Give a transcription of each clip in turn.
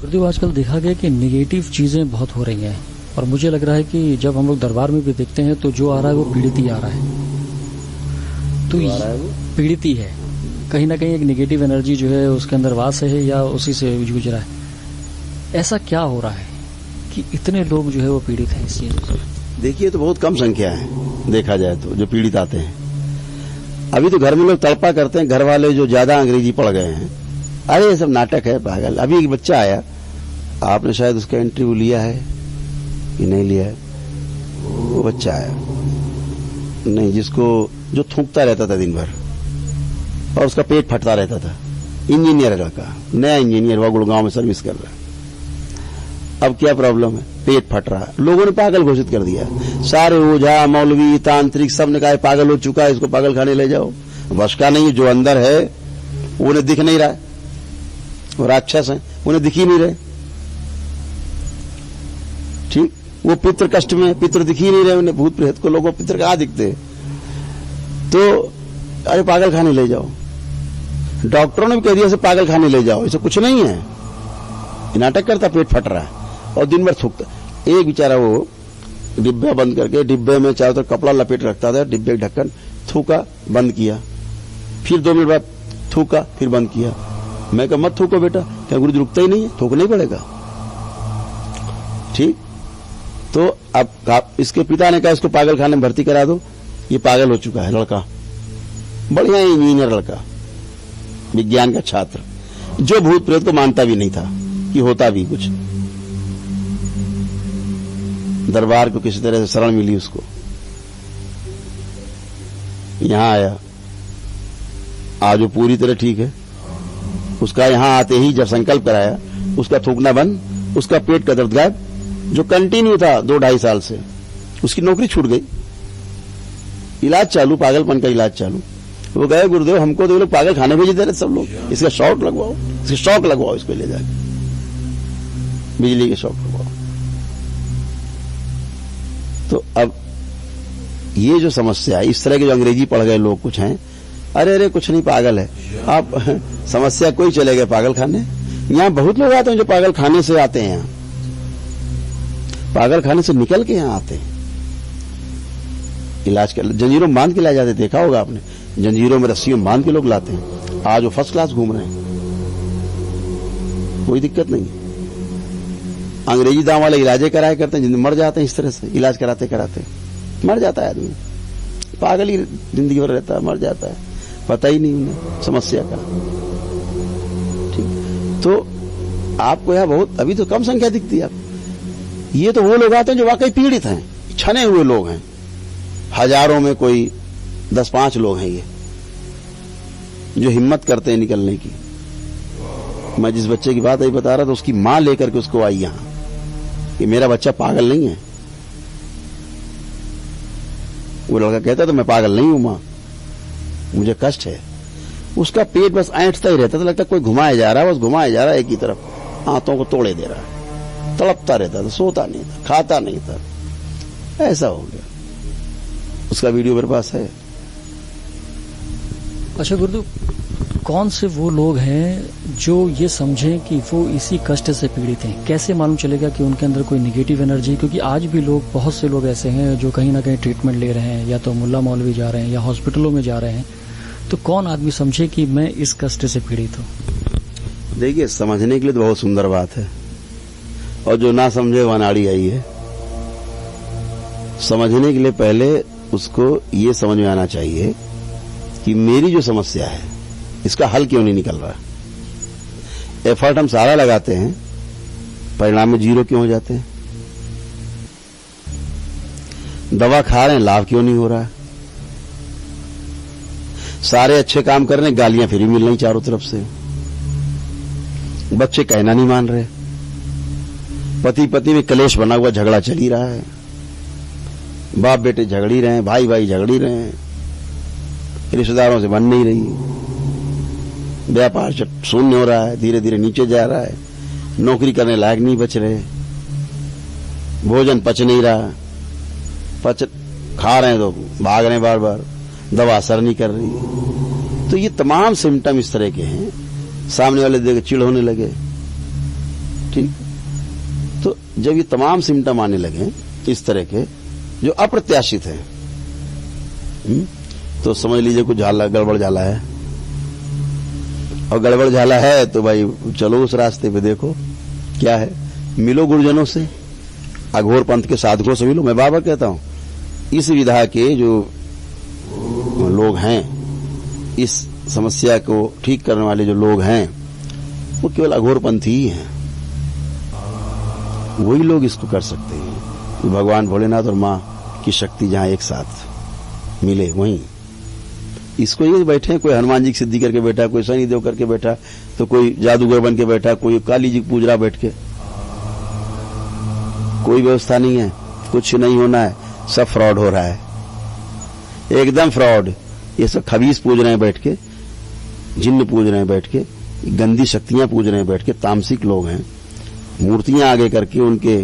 गुरुदेव, आजकल देखा गया कि नेगेटिव चीजें बहुत हो रही हैं और मुझे लग रहा है कि जब हम लोग दरबार में भी देखते हैं तो जो आ रहा है वो पीड़ित ही आ रहा है। तो पीड़ित ही है, कहीं ना कहीं एक नेगेटिव एनर्जी जो है उसके अंदर वास है या उसी से जूझ रहा है। ऐसा क्या हो रहा है कि इतने लोग जो है वो पीड़ित हैं इस चीज से? देखिए, तो बहुत कम संख्या है देखा जाए तो जो पीड़ित आते हैं। अभी तो घर में लोग तड़पा करते हैं, घर वाले जो ज्यादा अंग्रेजी पढ़ गए हैं, अरे ये सब नाटक है पागल। अभी एक बच्चा आया, आपने शायद उसका इंटरव्यू लिया है कि नहीं लिया है? वो बच्चा आया नहीं, जिसको जो थूकता रहता था दिन भर और उसका पेट फटता रहता था। इंजीनियर है लड़का, नया इंजीनियर हुआ, गुड़गांव में सर्विस कर रहा है। अब क्या प्रॉब्लम है? पेट फट रहा है। लोगों ने पागल घोषित कर दिया। सारे ओझा, मौलवी, तांत्रिक सब ने कहा पागल हो चुका है, इसको पागल खाने ले जाओ। बस का नहीं, जो अंदर है वो उन्हें दिख नहीं रहा है, वो राक्षस है, उन्हें दिख ही नहीं रहे। ठीक, वो पितृ कष्ट में, पितृ दिख ही नहीं रहे उन्हें, भूत प्रेत को लोगों पितृ कहाँ दिखते। तो अरे पागल खाने ले जाओ। डॉक्टरों ने भी कह दिया इसे पागल खाने ले जाओ, इसे कुछ नहीं है, नाटक करता, पेट फट रहा है और दिन भर थूकता। एक बेचारा वो डिब्बा बंद करके, डिब्बे में चारों तरफ कपड़ा लपेट रखता था, डिब्बे का ढक्कन, थूका, बंद किया, फिर 2 मिनट बाद थूका, फिर बंद किया। मैं कहा मत थूको बेटा, क्या गुरु जी रुकता ही नहीं है, थूकना ही पड़ेगा। ठीक, तो अब इसके पिता ने कहा इसको पागल खाने में भर्ती करा दो, ये पागल हो चुका है लड़का, बढ़िया इंजीनियर लड़का, विज्ञान का छात्र, जो भूत प्रेत को मानता भी नहीं था कि होता भी कुछ। दरबार को किसी तरह से शरण मिली उसको, यहां आया, आज वो पूरी तरह ठीक है। उसका यहां आते ही जब संकल्प कराया, उसका थूकना बंद, उसका पेट का दर्द गायब, जो कंटिन्यू था 2-2.5 साल से, उसकी नौकरी छूट गई, इलाज चालू, पागलपन का इलाज चालू। वो गए, गुरुदेव हमको तो लोग पागल खाने भेज दे रहे सब लोग, इसका शॉक लगवाओ, इसके शॉक लगवाओ, इसको ले जाके बिजली के शॉक लगवाओ। तो अब ये जो समस्या है, इस तरह के जो अंग्रेजी पढ़ गए लोग कुछ हैं, अरे अरे कुछ नहीं, पागल है आप, समस्या कोई चले गए पागल खाने। यहां बहुत लोग आते हैं जो पागल खाने से आते हैं, यहां पागल खाने से निकल के यहां आते हैं, इलाज कर, जंजीरों में बांध के लाए जाते, देखा होगा आपने, जंजीरों में रस्सियों में बांध के लोग लाते हैं। आज वो फर्स्ट क्लास घूम रहे हैं, कोई दिक्कत नहीं। अंग्रेजी दाम वाले इलाजे कराया करते हैं, मर जाते हैं इस तरह से, इलाज कराते कराते मर जाता है आदमी, पागल ही जिंदगी भर रहता है, मर जाता है, पता ही नहीं उन्हें समस्या का। ठीक, तो आपको यहां बहुत अभी तो कम संख्या दिखती है। ये तो वो लोग आते हैं जो वाकई पीड़ित हैं, छने हुए लोग हैं, हजारों में कोई 10-5 लोग हैं ये जो हिम्मत करते हैं निकलने की। मैं जिस बच्चे की बात अभी बता रहा था, उसकी मां लेकर के उसको आई यहां कि मेरा बच्चा पागल नहीं है। वो लड़का कहता था मैं पागल नहीं हूं मां, मुझे कष्ट है। उसका पेट बस ऐंठता ही रहता था, लगता कोई घुमाया जा रहा है, बस घुमाया जा रहा है एक ही तरफ, हाथों को तोड़े दे रहा है, तड़पता रहता था, सोता नहीं था, खाता नहीं था, ऐसा हो गया। उसका वीडियो मेरे पास है। अच्छा गुरुदेव, कौन से वो लोग हैं जो ये समझें कि वो इसी कष्ट से पीड़ित हैं? कैसे मालूम चलेगा कि उनके अंदर कोई नेगेटिव एनर्जी? क्योंकि आज भी लोग, बहुत से लोग ऐसे हैं जो कहीं ना कहीं ट्रीटमेंट ले रहे हैं, या तो मुल्ला मौलवी जा रहे हैं या हॉस्पिटलों में जा रहे हैं। तो कौन आदमी समझे कि मैं इस कष्ट से पीड़ित हूँ? देखिए, समझने के लिए तो बहुत सुंदर बात है, और जो ना समझे वह नाड़ी आई है। समझने के लिए पहले उसको ये समझ में आना चाहिए कि मेरी जो समस्या है इसका हल क्यों नहीं निकल रहा। एफर्ट हम सारा लगाते हैं, परिणाम में 0 क्यों हो जाते हैं। दवा खा रहे हैं, लाभ क्यों नहीं हो रहा है। सारे अच्छे काम कर रहे हैं, गालियां फिर भी मिल रही चारों तरफ से। बच्चे कहना नहीं मान रहे, पति पत्नी में कलेश बना हुआ, झगड़ा चल ही रहा है, बाप बेटे झगड़ ही रहे हैं, भाई भाई झगड़ ही रहे हैं, रिश्तेदारों से बन नहीं रही, व्यापार शून्य हो रहा है, धीरे धीरे नीचे जा रहा है, नौकरी करने लायक नहीं बच रहे, भोजन पच नहीं रहा, खा रहे हैं तो भाग रहे हैं बार बार, दवा असर नहीं कर रही। तो ये तमाम सिम्टम इस तरह के हैं। सामने वाले देख चिढ़ होने लगे, ठीक। तो जब ये तमाम सिम्टम आने लगे इस तरह के जो अप्रत्याशित है, तो समझ लीजिए कुछ गड़बड़ झाला है। और गड़बड़ झाला है तो भाई चलो उस रास्ते पे, देखो क्या है, मिलो गुरुजनों से, अघोर पंथ के साधकों से मिलो। मैं बाबा कहता हूं इस विधा के जो लोग हैं, इस समस्या को ठीक करने वाले जो लोग हैं, वो केवल अघोर पंथी ही हैं। वही लोग इसको कर सकते हैं। भगवान भोलेनाथ और मां की शक्ति जहां एक साथ मिले, वहीं इसको ये बैठे हैं, कोई हनुमान जी की सिद्धि करके बैठा, कोई शनि देव करके बैठा, तो कोई जादूगर बन के बैठा, कोई काली जी पूज रहा बैठ के। कोई व्यवस्था नहीं है, कुछ नहीं होना है, सब फ्रॉड हो रहा है, एकदम फ्रॉड। ये सब खबीस पूज रहे हैं बैठ के, जिन्न पूज रहे हैं बैठ के, गंदी शक्तियां पूज रहे हैं बैठ के, तामसिक लोग हैं। मूर्तियां आगे करके उनके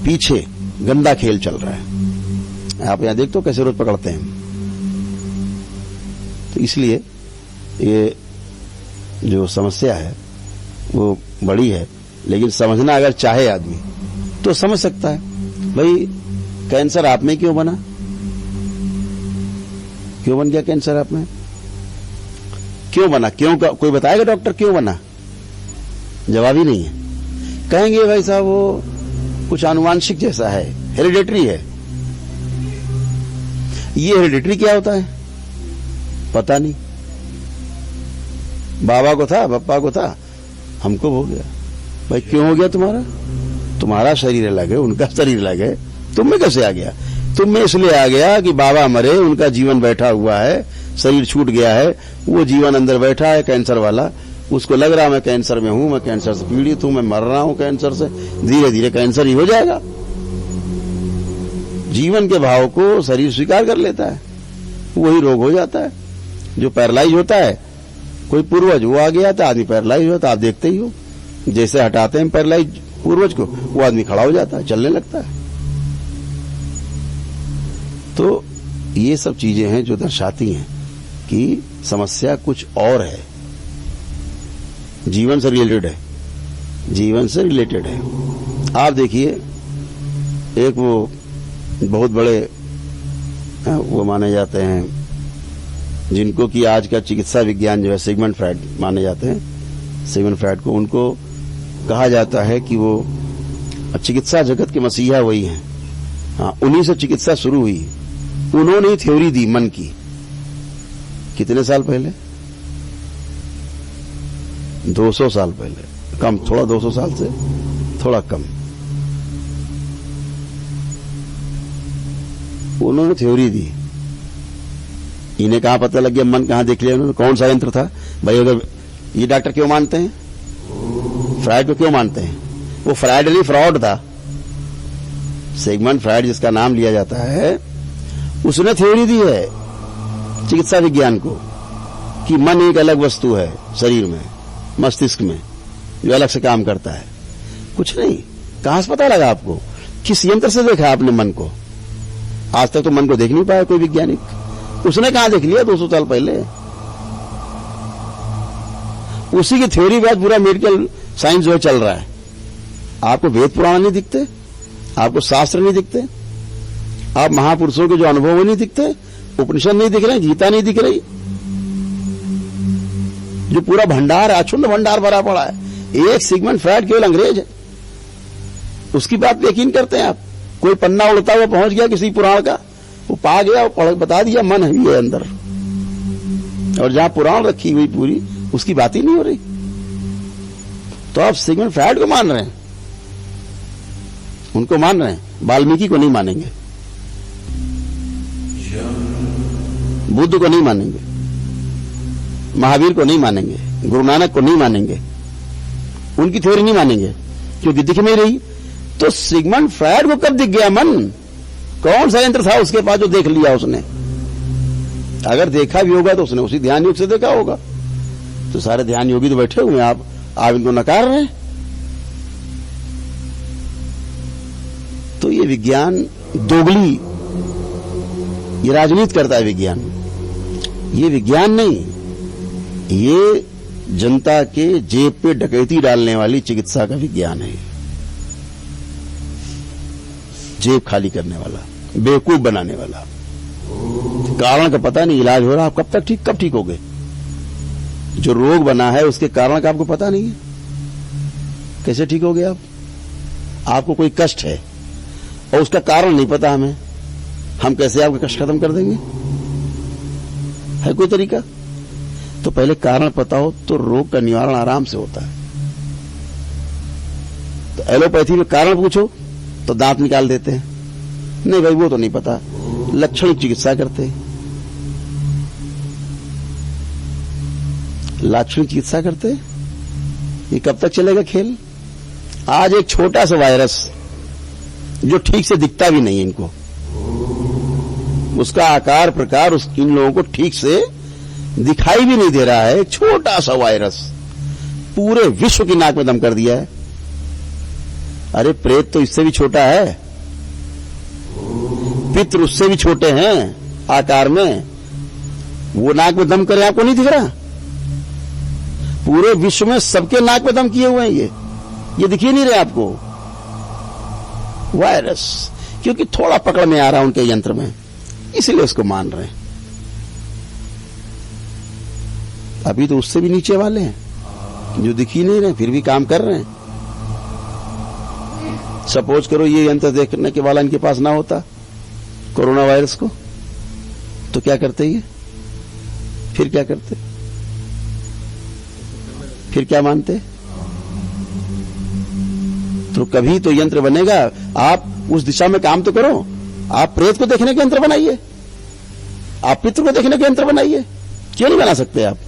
पीछे गंदा खेल चल रहा है। आप यहां देखते हो कैसे रोज पकड़ते हैं। तो इसलिए ये जो समस्या है वो बड़ी है, लेकिन समझना अगर चाहे आदमी तो समझ सकता है। भाई कैंसर आप में क्यों बना, क्यों बन गया कैंसर आप में, क्यों बना, क्यों का कोई बताएगा डॉक्टर क्यों बना? जवाब ही नहीं है। कहेंगे भाई साहब वो कुछ आनुवांशिक जैसा है, हेरिडेटरी है। ये हेरिडेटरी क्या होता है पता नहीं। बाबा को था, पप्पा को था, हमको हो गया। भाई क्यों हो गया तुम्हारा? तुम्हारा शरीर अलग है, उनका शरीर अलग है, तुम में कैसे आ गया? तुम में इसलिए आ गया कि बाबा मरे, उनका जीवन बैठा हुआ है, शरीर छूट गया है, वो जीवन अंदर बैठा है कैंसर वाला, उसको लग रहा मैं कैंसर में हूं, मैं कैंसर से पीड़ित हूं, मैं मर रहा हूं कैंसर से। धीरे धीरे कैंसर ही हो जाएगा। जीवन के भाव को शरीर स्वीकार कर लेता है, वही रोग हो जाता है। जो पैरालाइज होता है, कोई पूर्वज वो आ गया था, आदमी पैरालाइज होता, आप देखते ही हो, जैसे हटाते हैं पैरालाइज पूर्वज को, वो आदमी खड़ा हो जाता है, चलने लगता है। तो ये सब चीजें हैं जो दर्शाती हैं कि समस्या कुछ और है, जीवन से रिलेटेड है, जीवन से रिलेटेड है। आप देखिए एक वो बहुत बड़े वो माने जाते हैं जिनको कि आज का चिकित्सा विज्ञान जो है सिगमंड फ्रायड माने जाते हैं। सिगमंड फ्रायड को उनको कहा जाता है कि वो चिकित्सा जगत के मसीहा वही हैं। हाँ, उन्हीं से चिकित्सा शुरू हुई। उन्होंने ही थ्योरी दी मन की। कितने साल पहले? 200 साल पहले, कम थोड़ा, 200 साल से थोड़ा कम। उन्होंने थ्योरी दी। इन्हें कहां पता लग गया, मन कहां देख लिया उन्होंने, कौन सा यंत्र था भाई? अगर ये डॉक्टर क्यों मानते हैं फ्रायड को, क्यों मानते हैं? वो फ्रायड नहीं, फ्रॉड था। सिगमंड फ्रायड जिसका नाम लिया जाता है, उसने थ्योरी दी है चिकित्सा विज्ञान को कि मन एक अलग वस्तु है शरीर में, मस्तिष्क में, जो अलग से काम करता है। कुछ नहीं। कहां से पता लगा आपको? किस यंत्र से देखा आपने मन को? आज तक तो मन को देख नहीं पाया कोई वैज्ञानिक। उसने कहां देख लिया 200 साल पहले? उसी की थ्योरी बाद पूरा मेडिकल साइंस जो है चल रहा है। आपको वेद पुराण नहीं दिखते, आपको शास्त्र नहीं दिखते, आप महापुरुषों के जो अनुभव नहीं दिखते, उपनिषद नहीं दिख रहे, गीता नहीं दिख रही, जो पूरा भंडार, अक्षुण्ण भंडार भरा पड़ा है। एक सिगमंड फ्रायड केवल अंग्रेज है, उसकी बात यकीन करते हैं आप? कोई पन्ना उड़ता हुआ पहुंच गया किसी पुराण का, वो पा गया, वो पढ़ बता दिया मन है अंदर, और जहां पुराण रखी हुई पूरी, उसकी बात ही नहीं हो रही। तो आप सिगमंड फ्रायड को मान रहे हैं, उनको मान रहे हैं, वाल्मीकि को नहीं मानेंगे, बुद्ध को नहीं मानेंगे, महावीर को नहीं मानेंगे, गुरु नानक को नहीं मानेंगे, उनकी थ्योरी नहीं मानेंगे, क्योंकि दिख नहीं रही। तो सिगमंड फ्रायड को कब दिख गया मन? कौन सा यंत्र था उसके पास जो देख लिया उसने? अगर देखा भी होगा तो उसने उसी ध्यान योग से देखा होगा। तो सारे ध्यान योगी तो बैठे हुए हैं, आप इनको नकार रहे हैं। तो ये विज्ञान दोगली, ये राजनीति करता है विज्ञान। ये विज्ञान नहीं, ये जनता के जेब पे डकैती डालने वाली चिकित्सा का विज्ञान है। जेब खाली करने वाला, बेवकूफ बनाने वाला। कारण का पता नहीं, इलाज हो रहा, आप कब ठीक हो गए? जो रोग बना है उसके कारण का आपको पता नहीं है, कैसे ठीक हो गए आप? आपको कोई कष्ट है और उसका कारण नहीं पता हमें, हम कैसे आपका कष्ट खत्म कर देंगे? है कोई तरीका? तो पहले कारण पता हो तो रोग का निवारण आराम से होता है। तो एलोपैथी में कारण पूछो तो दांत निकाल देते हैं, नहीं भाई वो तो नहीं पता, लक्षण चिकित्सा करते हैं। लाक्षणिक चिकित्सा करते हैं, ये कब तक चलेगा खेल? आज एक छोटा सा वायरस जो ठीक से दिखता भी नहीं है इनको, उसका आकार प्रकार इन लोगों को ठीक से दिखाई भी नहीं दे रहा है, एक छोटा सा वायरस पूरे विश्व की नाक में दम कर दिया है। अरे प्रेत तो इससे भी छोटा है, पितृ उससे भी छोटे हैं आकार में, वो नाक में दम करे आपको नहीं दिख रहा? पूरे विश्व में सबके नाक में दम किए हुए हैं ये दिख ही नहीं रहे आपको वायरस, क्योंकि थोड़ा पकड़ में आ रहा है उनके यंत्र में, इसलिए उसको मान रहे हैं। अभी तो उससे भी नीचे वाले हैं जो दिख ही नहीं रहे फिर भी काम कर रहे हैं। सपोज करो ये यंत्र देखने के वाला इनके पास ना होता कोरोना वायरस को, तो क्या करते ये? फिर क्या करते? फिर क्या मानते? तो कभी तो यंत्र बनेगा, आप उस दिशा में काम तो करो। आप प्रेत को देखने के यंत्र बनाइए, आप पितृ को देखने के यंत्र बनाइए, क्यों नहीं बना सकते आप?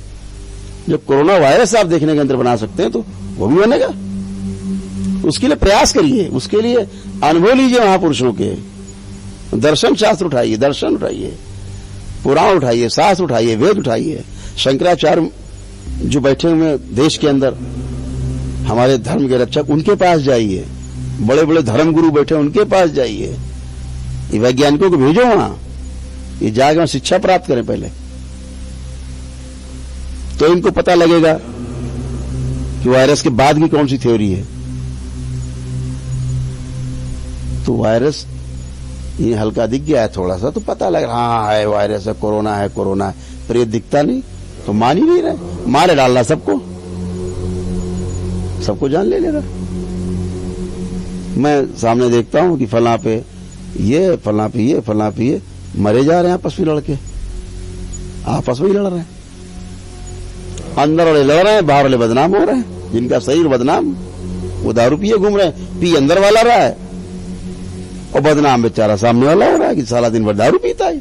जब कोरोना वायरस आप देखने के यंत्र बना सकते हैं तो वो भी बनेगा। उसके लिए प्रयास करिए, उसके लिए अनुभव लीजिए महापुरुषों के, दर्शन शास्त्र उठाइए, दर्शन उठाइए, पुराण उठाइए, शास्त्र उठाइए, वेद उठाइए। शंकराचार्य जो बैठे हुए देश के अंदर हमारे धर्म के रक्षक, उनके पास जाइए, बड़े बड़े धर्म गुरु बैठे उनके पास जाइए, ये वैज्ञानिकों को भेजो वहां, ये जाके वहां शिक्षा प्राप्त करें पहले, तो इनको पता लगेगा कि वायरस के बाद की कौन सी थ्योरी है। तो वायरस ये हल्का दिख गया है थोड़ा सा तो पता लग रहा, हाँ है वायरस है, कोरोना है, कोरोना है। प्रेत दिखता नहीं तो मान ही नहीं रहे, मारे डालना सबको, सबको जान ले रहा। मैं सामने देखता हूं कि फला पे ये, फला पे ये, फला पे ये, मरे जा रहे हैं आपस में लड़के, आपस में ही लड़ रहे हैं। अंदर वाले लड़ रहे हैं, बाहर वाले बदनाम हो रहे हैं। जिनका शरीर बदनाम, वो दारू पिए घूम रहे हैं, पी अंदर वाला रहा है और बदनाम बेचारा सामने वाला हो रहा है कि सारा दिन भर दारू पीता है।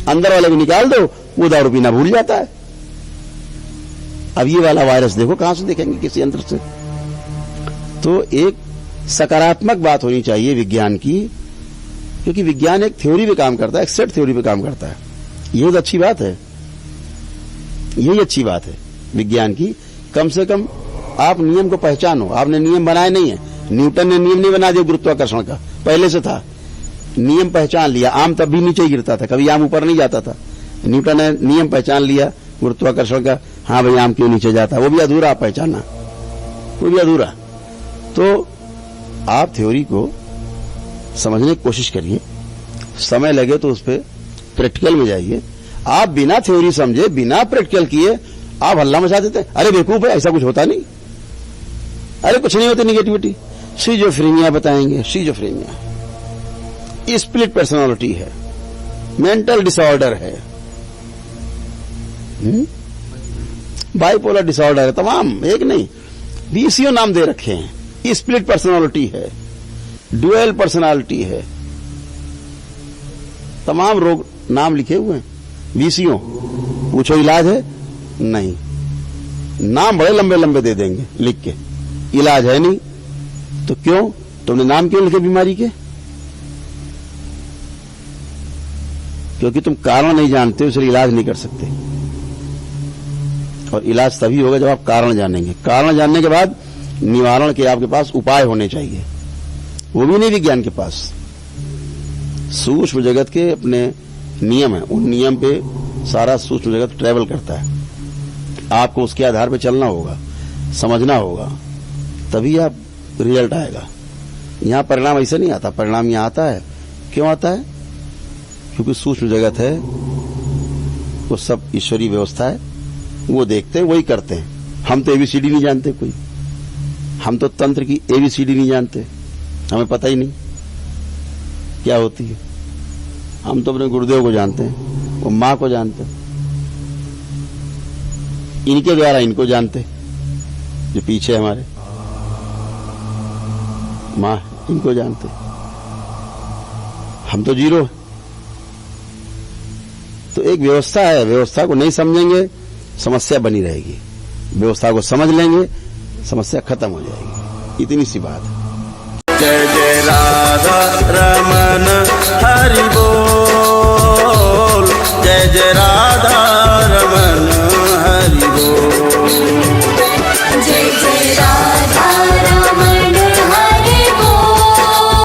अंदर वाले को निकाल दो, वो दारू पीना भूल जाता है। अब ये वाला वायरस देखो कहां से देखेंगे, किसी यंत्र से? तो एक सकारात्मक बात होनी चाहिए विज्ञान की, क्योंकि विज्ञान एक थ्योरी पे काम करता है, एक सेट थ्योरी पे काम करता है। ये तो अच्छी बात है, यही अच्छी बात है विज्ञान की। कम से कम आप नियम को पहचानो। आपने नियम बनाए नहीं है, न्यूटन ने नियम नहीं बना दिया गुरुत्वाकर्षण का, पहले से था। नियम पहचान लिया, आम तब भी नीचे गिरता था, कभी आम ऊपर नहीं जाता था। न्यूटन ने नियम पहचान लिया गुरुत्वाकर्षण का, हाँ भाई आम क्यों नीचे जाता, वो भी अधूरा पहचानना, वो भी अधूरा। तो आप थ्योरी को समझने की कोशिश करिए, समय लगे तो उस पर प्रैक्टिकल में जाइए। आप बिना थ्योरी समझे, बिना प्रैक्टिकल किए आप हल्ला मचा देते हैं, अरे बेवकूफ है, ऐसा कुछ होता नहीं, अरे कुछ नहीं होती निगेटिविटी। सिजोफ्रेनिया बताएंगे, सिजोफ्रेनिया स्प्लिट पर्सनालिटी है, मेंटल डिसऑर्डर है, बाइपोलर डिसऑर्डर है, तमाम एक नहीं 20 नाम दे रखे हैं। स्प्लिट पर्सनालिटी है, ड्यूअल पर्सनालिटी है, तमाम रोग नाम लिखे हुए हैं 20। पूछो इलाज है? नहीं, नाम बड़े लंबे लंबे दे देंगे लिख के, इलाज है नहीं। तो क्यों? तुमने नाम क्यों लिखे बीमारी के? क्योंकि तुम कारण नहीं जानते हो, इसलिए इलाज नहीं कर सकते। और इलाज तभी होगा जब आप कारण जानेंगे। कारण जानने के बाद निवारण के आपके पास उपाय होने चाहिए, वो भी नहीं विज्ञान के पास। सूक्ष्म जगत के अपने नियम है, उन नियम पे सारा सूक्ष्म जगत ट्रेवल करता है। आपको उसके आधार पर चलना होगा, समझना होगा, तभी आप रिजल्ट आएगा। यहाँ परिणाम ऐसे नहीं आता। परिणाम यहाँ आता है, क्यों आता है? क्योंकि सूक्ष्म जगत है, वो सब ईश्वरीय व्यवस्था है, वो देखते हैं, वही करते हैं। हम तो एबीसीडी नहीं जानते कोई, हम तो तंत्र की एबीसीडी नहीं जानते, हमें पता ही नहीं क्या होती है। हम तो अपने गुरुदेव को जानते हैं, वो माँ को जानते हैं, इनके द्वारा इनको जानते, जो पीछे हमारे माँ, इनको जानते। हम तो जीरो। तो एक व्यवस्था है, व्यवस्था को नहीं समझेंगे समस्या बनी रहेगी, व्यवस्था को समझ लेंगे समस्या खत्म हो जाएगी। इतनी सी बात है। जय जय राधा रमन हरि बोल, जय जय राधा रमन हरि बोल, जय जय